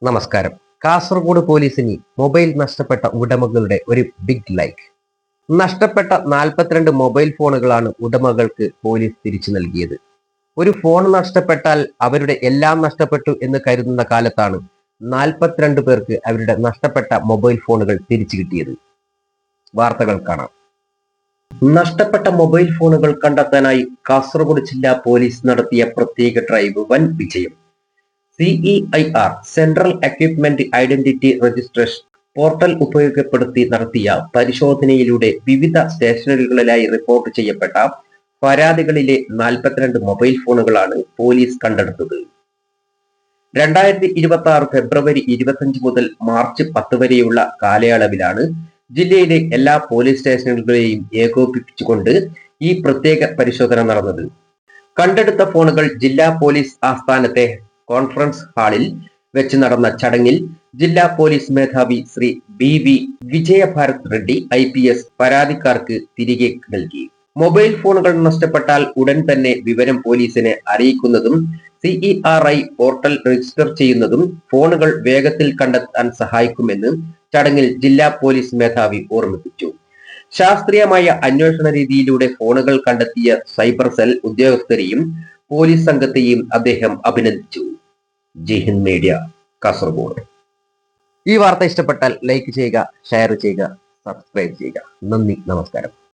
നമസ്കാരം. കാസർഗോഡ് പോലീസിന് മൊബൈൽ നഷ്ടപ്പെട്ട ഉടമകളുടെ ഒരു ബിഗ് ലൈക്ക്. നഷ്ടപ്പെട്ട 42 മൊബൈൽ ഫോണുകളാണ് ഉടമകൾക്ക് പോലീസ് തിരിച്ചു നൽകിയത്. ഒരു ഫോൺ നഷ്ടപ്പെട്ടാൽ അവരുടെ എല്ലാം നഷ്ടപ്പെട്ടു എന്ന് കരുതുന്ന കാലത്താണ് 42 പേർക്ക് അവരുടെ നഷ്ടപ്പെട്ട മൊബൈൽ ഫോണുകൾ തിരിച്ചു കിട്ടിയത്. വാർത്തകൾ കാണാം. നഷ്ടപ്പെട്ട മൊബൈൽ ഫോണുകൾ കണ്ടെത്താനായി കാസർഗോഡ് ജില്ലാ പോലീസ് നടത്തിയ പ്രത്യേക ഡ്രൈവ് വൻ വിജയം. CEIR central equipment identity registration portal ഉപയോഗപ്പെടുത്തി നടത്തിയ പരിശോധനയിലൂടെ വിവിധ സ്റ്റേഷനുകളിലായി റിപ്പോർട്ട് ചെയ്യപ്പെട്ട പരാതികളിലെ 42 മൊബൈൽ ഫോണുകളാണ് പോലീസ് കണ്ടെടുത്തത്. 2026 ഫെബ്രുവരി 25 മുതൽ മാർച്ച് 10 വരെയുള്ള കാലയളവിലാണ് ജില്ലയിലെ എല്ലാ പോലീസ് സ്റ്റേഷനുകളെയും ഏകോപിപ്പിച്ചുകൊണ്ട് ഈ പ്രത്യേക പരിശോധന നടന്നത്. കണ്ടെടുത്ത ഫോണുകൾ ജില്ലാ പോലീസ് ആസ്ഥാനത്തെ കോൺഫറൻസ് ഹാളിൽ വെച്ച് നടന്ന ചടങ്ങിൽ ജില്ലാ പോലീസ് മേധാവി ശ്രീ BV വിജയഭാരത് റെഡ്ഡി IPS പരാതിക്കാർക്ക് തിരികെ നൽകി. മൊബൈൽ ഫോണുകൾ നഷ്ടപ്പെട്ടാൽ ഉടൻ തന്നെ വിവരം പോലീസിനെ അറിയിക്കുന്നതും CERI പോർട്ടൽ രജിസ്റ്റർ ചെയ്യുന്നതും ഫോണുകൾ വേഗത്തിൽ കണ്ടെത്താൻ സഹായിക്കുമെന്ന് ചടങ്ങിൽ ജില്ലാ പോലീസ് മേധാവി ഓർമ്മിപ്പിച്ചു. ശാസ്ത്രീയമായ അന്വേഷണ രീതിയിലൂടെ ഫോണുകൾ കണ്ടെത്തിയ സൈബർ സെൽ ഉദ്യോഗസ്ഥരെയും പോലീസ് സംഘത്തെയും അദ്ദേഹം അഭിനന്ദിച്ചു. ജയ് ഹിന്ദ് മീഡിയ, കാസർഗോഡ്. ഈ വാർത്ത ഇഷ്ടപ്പെട്ടാൽ ലൈക്ക് ചെയ്യുക, ഷെയർ ചെയ്യുക, സബ്സ്ക്രൈബ് ചെയ്യുക. നന്ദി, നമസ്കാരം.